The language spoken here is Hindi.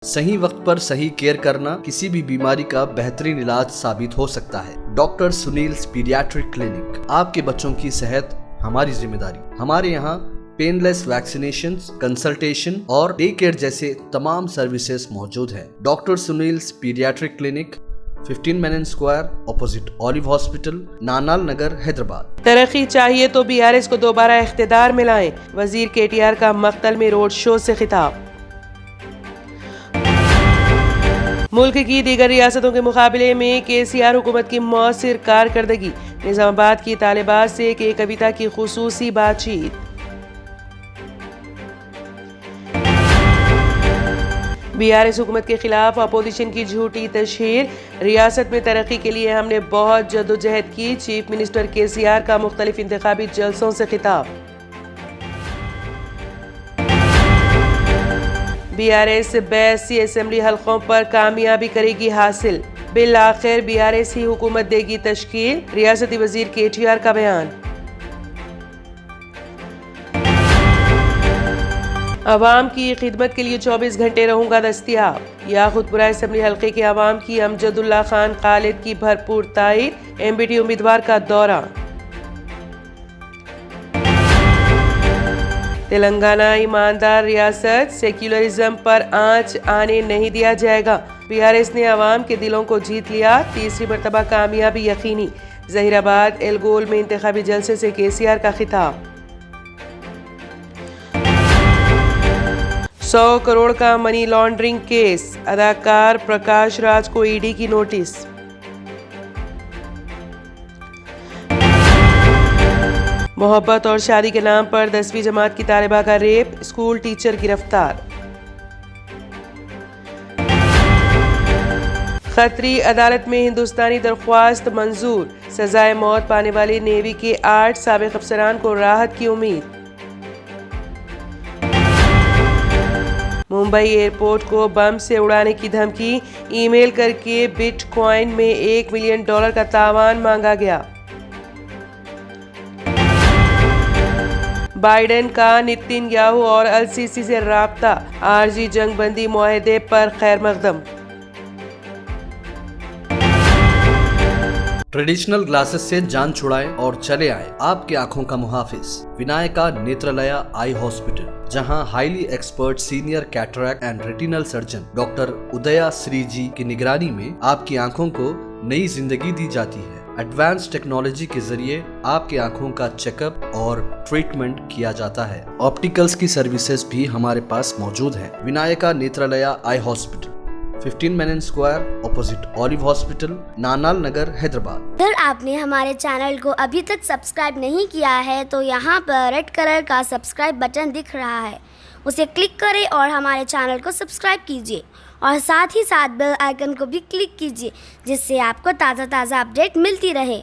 सही वक्त पर सही केयर करना किसी भी बीमारी का बेहतरीन इलाज साबित हो सकता है। डॉक्टर सुनील पीडियाट्रिक क्लिनिक, आपके बच्चों की सेहत हमारी जिम्मेदारी। हमारे यहाँ पेनलेस वैक्सीनेशन, कंसल्टेशन और डे केयर जैसे तमाम सर्विसेज मौजूद हैं। Doctor Sunil paediatric clinic, 15 Menon square, opposite Olive hospital, Nanal Nagar, Hyderabad. तरक्की चाहिए तो BRS को दोबारा इख्तिदार में लाएं। वजीर KTR का मक्तल में रोड शो से खिताब। मुल्क की दीगर रियासतों के मुकाबले में KCR हुकूमत की मौसर कारकर्दगी। निजामाबाद की तालिबात से एक कविता की खुसूसी बातचीत। BRS हुकूमत के खिलाफ अपोजिशन की झूठी तशहीर। रियासत में तरक्की के लिए हमने बहुत जद्दोजहद की। चीफ मिनिस्टर KCR का मुख्तलिफ इंतखाबी जलसों से खिताब। BRS 82 असेंबली हल्कों पर कामयाबी करेगी हासिल। बिल आखिर BRS ही हुकूमत देगी तश्कील। रियासती वजीर KTR का बयान। अवाम की खिदमत के लिए 24 घंटे रहूंगा दस्तियाब। याकूतपुरा असेंबली हल्के के अवाम की अमजदुल्ला खान खालिद की भरपूर तायीद। MBT उम्मीदवार का दौरा। तेलंगाना ईमानदार रियासत, सेक्युलरिज्म पर आंच आने नहीं दिया जाएगा। BRS ने अवाम के दिलों को जीत लिया। तीसरी मरतबा कामयाबी यकीनी। जहीराबाद एलगोल में इंतखाबी जलसे से KCR का खिताब। 100 करोड़ का मनी लॉन्ड्रिंग केस, अदाकार प्रकाश राज को ED की नोटिस। मोहब्बत और शादी के नाम पर 10वीं जमात की तालिबा का रेप, स्कूल टीचर गिरफ्तार। खतरी अदालत में हिंदुस्तानी दरख्वास्त मंजूर। सजाए मौत पाने वाले नेवी के 8 साबिक अफसरान को राहत की उम्मीद। मुंबई एयरपोर्ट को बम से उड़ाने की धमकी। ईमेल करके बिटकॉइन में $1 मिलियन का तावान मांगा गया। बाइडेन का नेतन्याहू और अल-सीसी से राब्ता। आरजी जंगबंदी मुआहदे पर खैर मकदम। ट्रेडिशनल ग्लासेस से जान छुड़ाएं और चले आए आपकी आंखों का मुहाफिज विनायका नेत्रालया आई हॉस्पिटल, जहां highly expert senior cataract and retinal surgeon doctor उदया श्री जी की निगरानी में आपकी आंखों को नई जिंदगी दी जाती है। एडवांस टेक्नोलॉजी के जरिए आपकी आंखों का चेकअप और ट्रीटमेंट किया जाता है। ऑप्टिकल्स की सर्विसेज भी हमारे पास मौजूद है। Vinayaka Netralaya eye hospital, 15 Menon square, opposite Olive hospital, Nanal Nagar, Hyderabad. अगर आपने हमारे चैनल को अभी तक सब्सक्राइब नहीं किया है तो यहाँ पर रेड कलर का सब्सक्राइब बटन दिख रहा है, उसे क्लिक करें और हमारे चैनल को सब्सक्राइब कीजिए और साथ ही साथ बेल आइकन को भी क्लिक कीजिए, जिससे आपको ताज़ा अपडेट मिलती रहे।